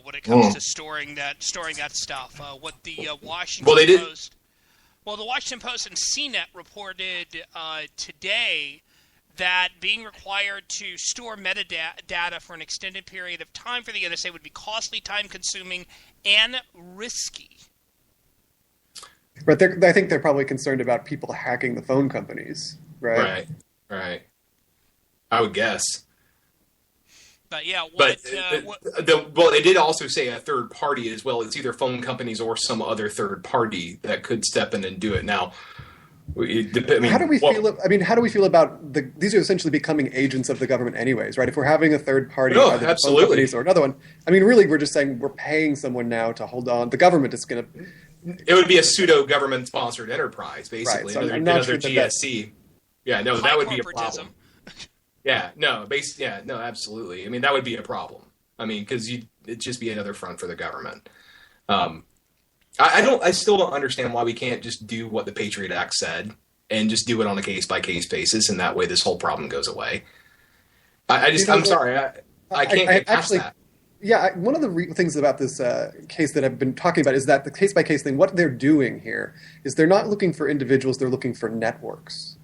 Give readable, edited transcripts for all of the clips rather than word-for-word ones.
when it comes to storing that stuff. What the Washington Well, they did. Post, the Washington Post and CNET reported today that being required to store metadata for an extended period of time for the NSA would be costly, time-consuming, and risky. But I think they're probably concerned about people hacking the phone companies, right? Right. I would guess. But yeah, they did also say a third party as well. It's either phone companies or some other third party that could step in and do it. Now, how do we feel? I mean, how do we feel about these are essentially becoming agents of the government, anyways, right? If we're having a third party, either the phone companies or another one, I mean, really, we're just saying we're paying someone now to hold on. The government is going to. It would be a pseudo government sponsored enterprise, basically, right, so another GSC. Yeah, no, that would be a problem. No, absolutely. I mean, that would be a problem. I mean, because it'd just be another front for the government. I still don't understand why we can't just do what the Patriot Act said and just do it on a case by case basis, and that way this whole problem goes away. I'm sorry, I can't get past that. Yeah, one of the things about this case that I've been talking about is that the case by case thing. What they're doing here is they're not looking for individuals; they're looking for networks.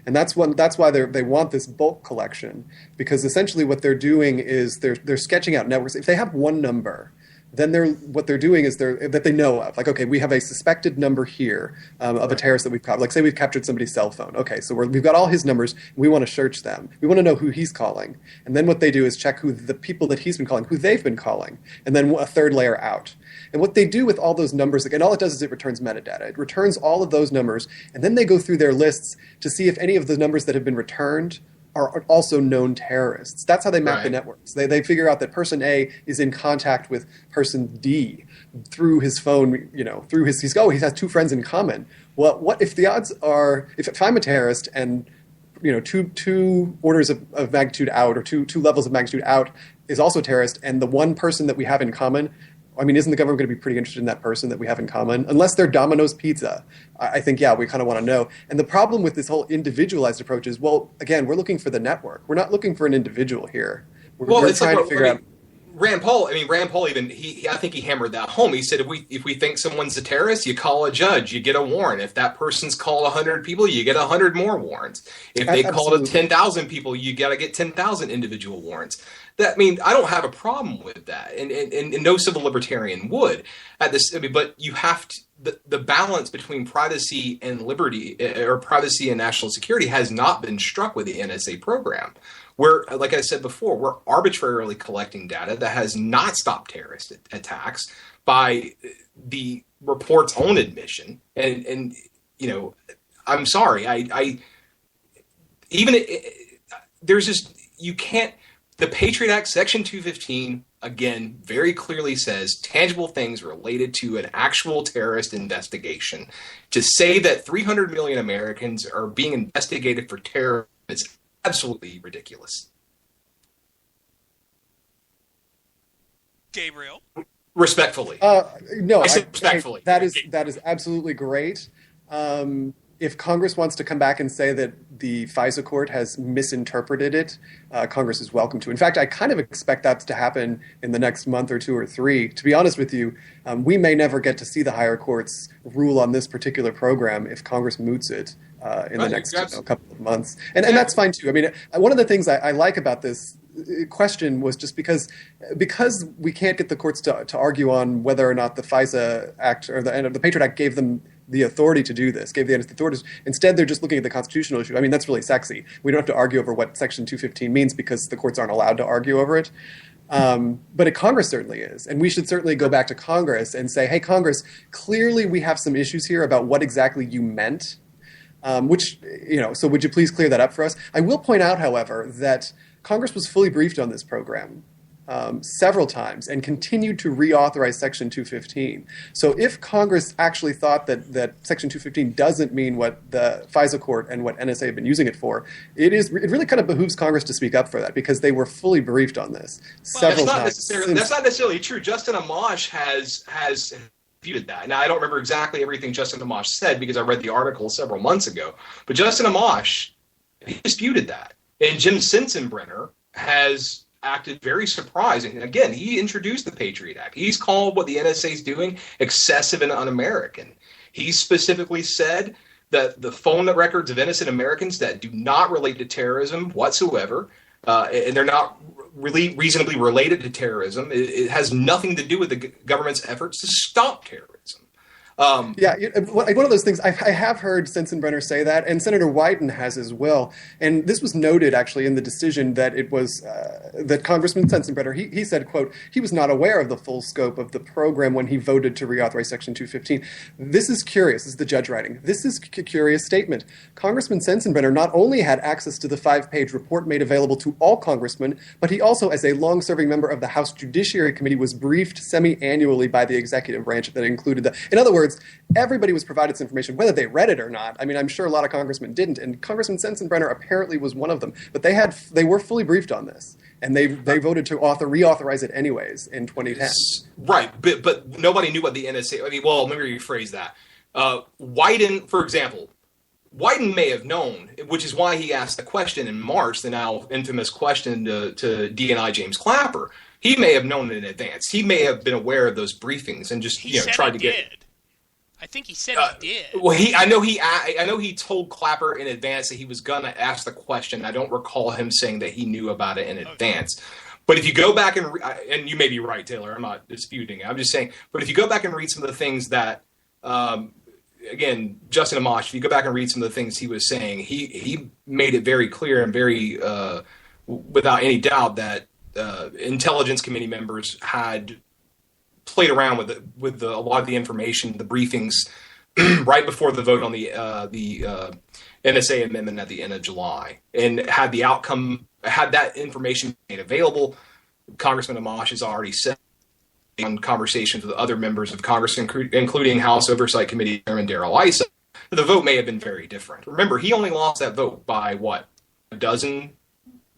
And that's why they want this bulk collection, because essentially what they're doing is they're sketching out networks. If they have one number, then what they're doing is that they know of. Like, okay, we have a suspected number here of a terrorist that we've caught. Like, say we've captured somebody's cell phone. Okay, so we've got all his numbers. We want to search them. We want to know who he's calling. And then what they do is check who the people that he's been calling, who they've been calling, and then a third layer out. And what they do with all those numbers, again, all it does is it returns metadata. It returns all of those numbers, and then they go through their lists to see if any of the numbers that have been returned are also known terrorists. That's how they map the networks. They figure out that person A is in contact with person D through his phone, through he has two friends in common. Well, what if the odds are, if I'm a terrorist and, two orders of magnitude out or two levels of magnitude out is also a terrorist, and the one person that we have in common, I mean, isn't the government going to be pretty interested in that person that we have in common? Unless they're Domino's Pizza. I think, we kind of want to know. And the problem with this whole individualized approach is, well, again, we're looking for the network. We're not looking for an individual here. We're trying to figure out. Rand Paul even, I think he hammered that home. He said, if we think someone's a terrorist, you call a judge, you get a warrant. If that person's called 100 people, you get 100 more warrants. If they called 10,000 people, you got to get 10,000 individual warrants. I don't have a problem with that, and no civil libertarian would. But you have to, the balance between privacy and liberty, or privacy and national security, has not been struck with the NSA program. Where, like I said before, we're arbitrarily collecting data that has not stopped terrorist attacks by the report's own admission. And I'm sorry, you can't. The Patriot Act, Section 215, again, very clearly says tangible things related to an actual terrorist investigation. To say that 300 million Americans are being investigated for terror is absolutely ridiculous. Gabriel? Respectfully. No, I said respectfully. That is absolutely great. If Congress wants to come back and say that the FISA court has misinterpreted it, Congress is welcome to. In fact, I kind of expect that to happen in the next month or two or three. To be honest with you, we may never get to see the higher courts rule on this particular program if Congress moots it in the next couple of months. And that's fine, too. I mean, one of the things I like about this question was just because we can't get the courts to argue on whether or not the FISA Act or the Patriot Act gave them the authority to do this, gave the authorities. Instead, they're just looking at the constitutional issue. I mean, that's really sexy. We don't have to argue over what Section 215 means because the courts aren't allowed to argue over it. But Congress certainly is. And we should certainly go back to Congress and say, hey, Congress, clearly we have some issues here about what exactly you meant. So would you please clear that up for us? I will point out, however, that Congress was fully briefed on this program several times and continued to reauthorize Section 215. So if Congress actually thought that Section 215 doesn't mean what the FISA court and what NSA have been using it for, it really kind of behooves Congress to speak up for that because they were fully briefed on this several times. That's not necessarily true. Justin Amash has disputed that. Now, I don't remember exactly everything Justin Amash said because I read the article several months ago, but Justin Amash, he disputed that. And Jim Sensenbrenner has acted very surprised. And again, he introduced the Patriot Act. He's called what the NSA is doing excessive and un-American. He specifically said that the phone records of innocent Americans that do not relate to terrorism whatsoever, and they're not really reasonably related to terrorism, it has nothing to do with the government's efforts to stop terrorism. One of those things, I have heard Sensenbrenner say that, and Senator Wyden has as well. And this was noted, actually, in the decision that it was that Congressman Sensenbrenner, he said, quote, he was not aware of the full scope of the program when he voted to reauthorize Section 215. This is curious, this is the judge writing. This is a curious statement. Congressman Sensenbrenner not only had access to the 5-page report made available to all congressmen, but he also, as a long-serving member of the House Judiciary Committee, was briefed semi-annually by the executive branch that included the... In other words, everybody was provided this information, whether they read it or not. I mean, I'm sure a lot of congressmen didn't, and Congressman Sensenbrenner apparently was one of them. But they were fully briefed on this, and they voted to reauthorize it anyways in 2010. Right, but nobody knew what the NSA. I mean, well, let me rephrase that. Wyden, for example, Wyden may have known, which is why he asked the question in March, the now infamous question to DNI James Clapper. He may have known in advance. He may have been aware of those briefings and just tried to get. I think he said he did. Well, I know he told Clapper in advance that he was gonna ask the question. I don't recall him saying that he knew about it in advance. But if you go back and you may be right, Taylor, I'm not disputing it. I'm just saying. But if you go back and read some of the things that, again, Justin Amash, if you go back and read some of the things he was saying, he made it very clear and very without any doubt that intelligence committee members had played around with a lot of the information, the briefings, right before the vote on the NSA amendment at the end of July, and had that information made available. Congressman Amash has already said on conversations with other members of Congress, including House Oversight Committee Chairman Darrell Issa, the vote may have been very different. Remember, he only lost that vote by a dozen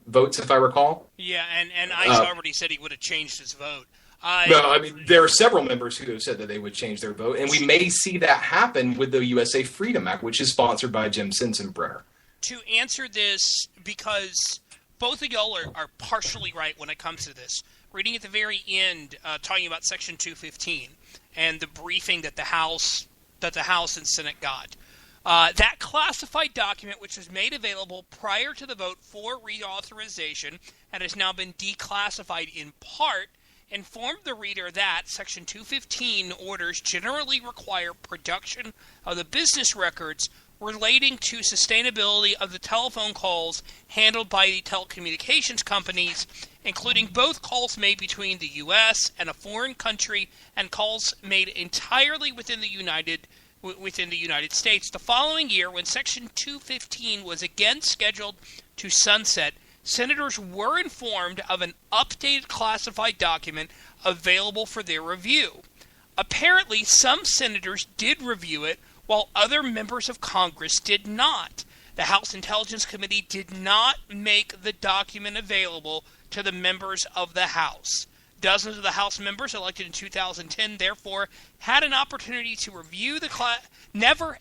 votes, if I recall. Yeah, and Issa already said he would have changed his vote. There are several members who have said that they would change their vote, and we may see that happen with the USA Freedom Act, which is sponsored by Jim Sensenbrenner. To answer this, because both of y'all are partially right when it comes to this, reading at the very end, talking about Section 215 and the briefing that the House and Senate got. That classified document, which was made available prior to the vote for reauthorization and has now been declassified in part, informed the reader that Section 215 orders generally require production of the business records relating to sustainability of the telephone calls handled by the telecommunications companies, including both calls made between the U.S. and a foreign country and calls made entirely within the United States. The following year, when Section 215 was again scheduled to sunset, senators were informed of an updated classified document available for their review. Apparently, some senators did review it, while other members of Congress did not. The House Intelligence Committee did not make the document available to the members of the House. Dozens of the House members elected in 2010 therefore had an opportunity to review never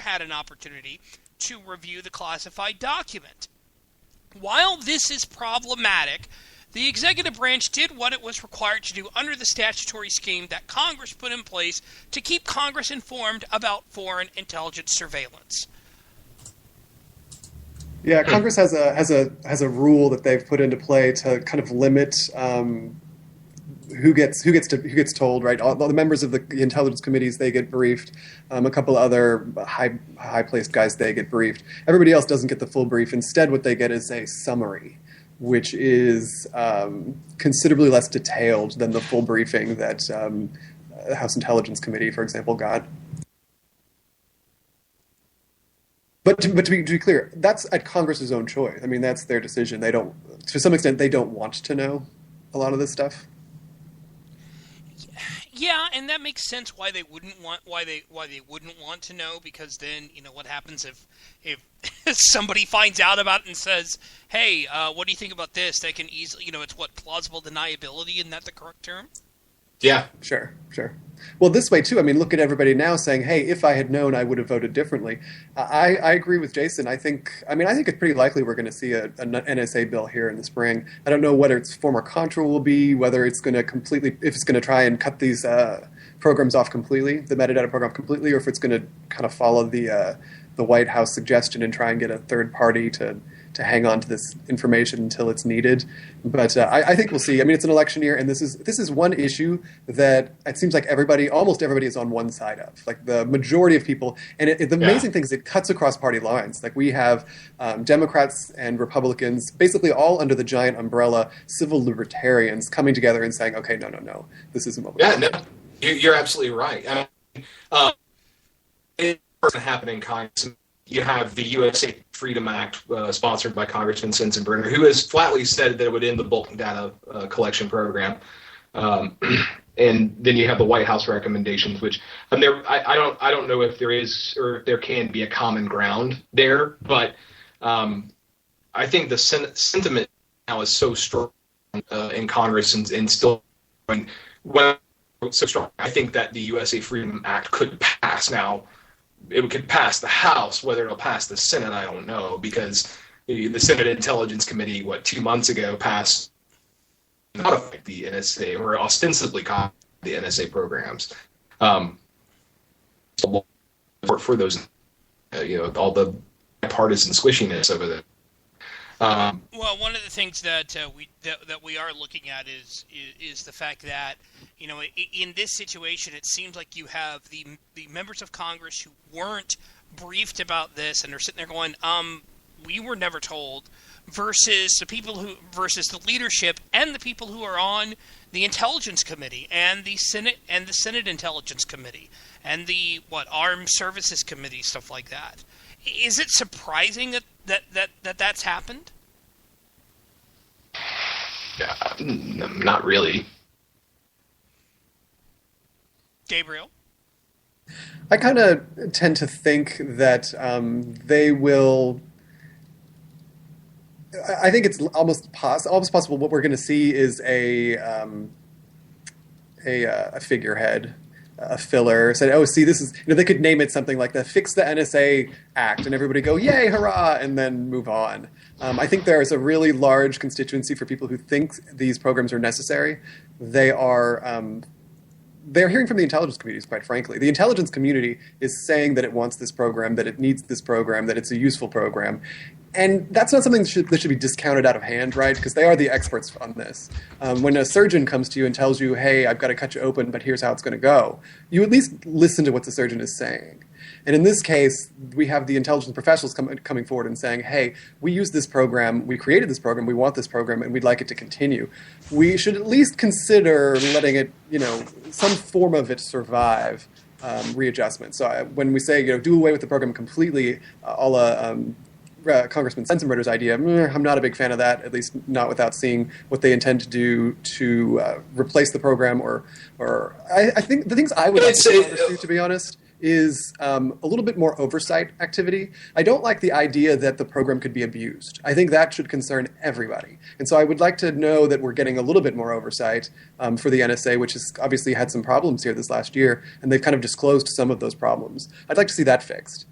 had an opportunity to review the classified document. While this is problematic, the executive branch did what it was required to do under the statutory scheme that Congress put in place to keep Congress informed about foreign intelligence surveillance. Yeah, Congress has a rule that they've put into play to kind of limit who gets told. Right, all the members of the intelligence committees, they get briefed. A couple other high placed guys, they get briefed. Everybody else doesn't get the full brief. Instead, what they get is a summary, which is considerably less detailed than the full briefing that the House Intelligence Committee, for example, got. But to be clear, that's at Congress's own choice. I mean, that's their decision. They don't, to some extent, they don't want to know a lot of this stuff. Yeah, and that makes sense why they wouldn't want to know, because then what happens if somebody finds out about it and says, "Hey, what do you think about this?" They can easily, it's plausible deniability, isn't that the correct term? Yeah. Sure. Well, this way too. I mean, look at everybody now saying, "Hey, if I had known, I would have voted differently." I agree with Jason. I think it's pretty likely we're going to see an NSA bill here in the spring. I don't know whether its form or contra will be, whether it's going to if it's going to try and cut these programs off completely, the metadata program completely, or if it's going to kind of follow the White House suggestion and try and get a third party to hang on to this information until it's needed. But I think we'll see. I mean, it's an election year, and this is one issue that it seems like almost everybody is on one side of. Like the majority of people, and the amazing thing is it cuts across party lines. Like we have Democrats and Republicans, basically all under the giant umbrella, civil libertarians coming together and saying, okay, no, this isn't what we're doing. No, you're absolutely right. I mean, it doesn't happen in Congress. You have the USA Freedom Act, sponsored by Congressman Sensenbrenner, who has flatly said that it would end the bulk data collection program. And then you have the White House recommendations, which I don't know if there is or if there can be a common ground there, but I think the sentiment now is so strong in Congress and still so strong. I think that the USA Freedom Act could pass now. It could pass the House. Whether it'll pass the Senate, I don't know, because the Senate Intelligence Committee, 2 months ago, passed not affect the NSA or ostensibly copy the NSA programs. For those, all the bipartisan squishiness over there. Well, one of the things that we are looking at is the fact that in this situation it seems like you have the members of Congress who weren't briefed about this and are sitting there going, we were never told, versus the leadership and the people who are on the Intelligence Committee and the Senate Intelligence Committee and the Armed Services Committee, stuff like that. Is it surprising that's happened? Not really. Gabriel? I kind of tend to think that they will. I think it's almost possible what we're going to see is a figurehead, a filler. Said, "Oh, see, this is." They could name it something like the "Fix the NSA Act," and everybody go, "Yay, hurrah!" and then move on. I think there is a really large constituency for people who think these programs are necessary. They're hearing from the intelligence communities, quite frankly. The intelligence community is saying that it wants this program, that it needs this program, that it's a useful program. And that's not something that should be discounted out of hand, right? Because they are the experts on this. When a surgeon comes to you and tells you, hey, I've got to cut you open, but here's how it's going to go, you at least listen to what the surgeon is saying. And in this case, we have the intelligence professionals coming forward and saying, hey, we use this program, we created this program, we want this program, and we'd like it to continue. We should at least consider letting it, some form of it survive readjustment. So when we say, do away with the program completely, a la Congressman Sensenbrenner's idea, I'm not a big fan of that, at least not without seeing what they intend to do to replace the program. Or I think the things I would like to see Congress do, to be honest, is a little bit more oversight activity. I don't like the idea that the program could be abused. I think that should concern everybody. And so I would like to know that we're getting a little bit more oversight for the NSA, which has obviously had some problems here this last year, and they've kind of disclosed some of those problems. I'd like to see that fixed.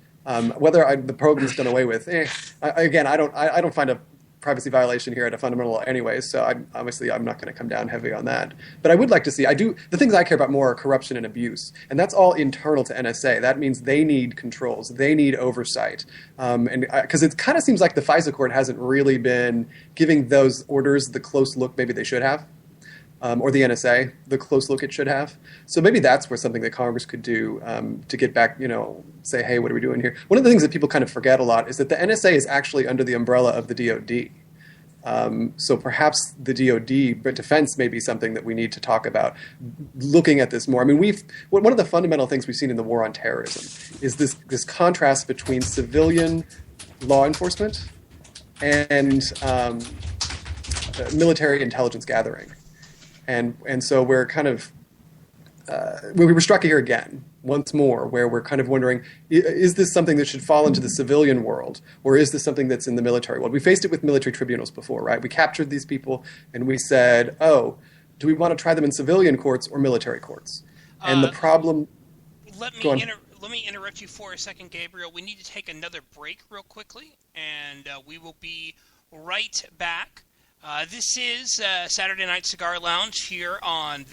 Whether the program is done away with, I don't find a privacy violation here at a fundamental law anyway, so I'm not going to come down heavy on that. But I would like to see, the things I care about more are corruption and abuse, and that's all internal to NSA. That means they need controls, they need oversight, and because it kind of seems like the FISA court hasn't really been giving those orders the close look maybe they should have. Or the NSA, the close look it should have. So maybe that's where something that Congress could do to get back, say, hey, what are we doing here? One of the things that people kind of forget a lot is that the NSA is actually under the umbrella of the DoD. So perhaps the DoD, but defense may be something that we need to talk about, looking at this more. I mean, one of the fundamental things we've seen in the war on terrorism is this contrast between civilian law enforcement and military intelligence gathering. And so we're kind of we were struck here again once more, where we're kind of wondering: is this something that should fall into the civilian world, or is this something that's in the military world? We faced it with military tribunals before, right? We captured these people, and we said, "Oh, Do we want to try them in civilian courts or military courts? And the problem... Let me interrupt you for a second, Gabriel. We need to take another break real quickly, and we will be right back. This is Saturday Night Cigar Lounge here on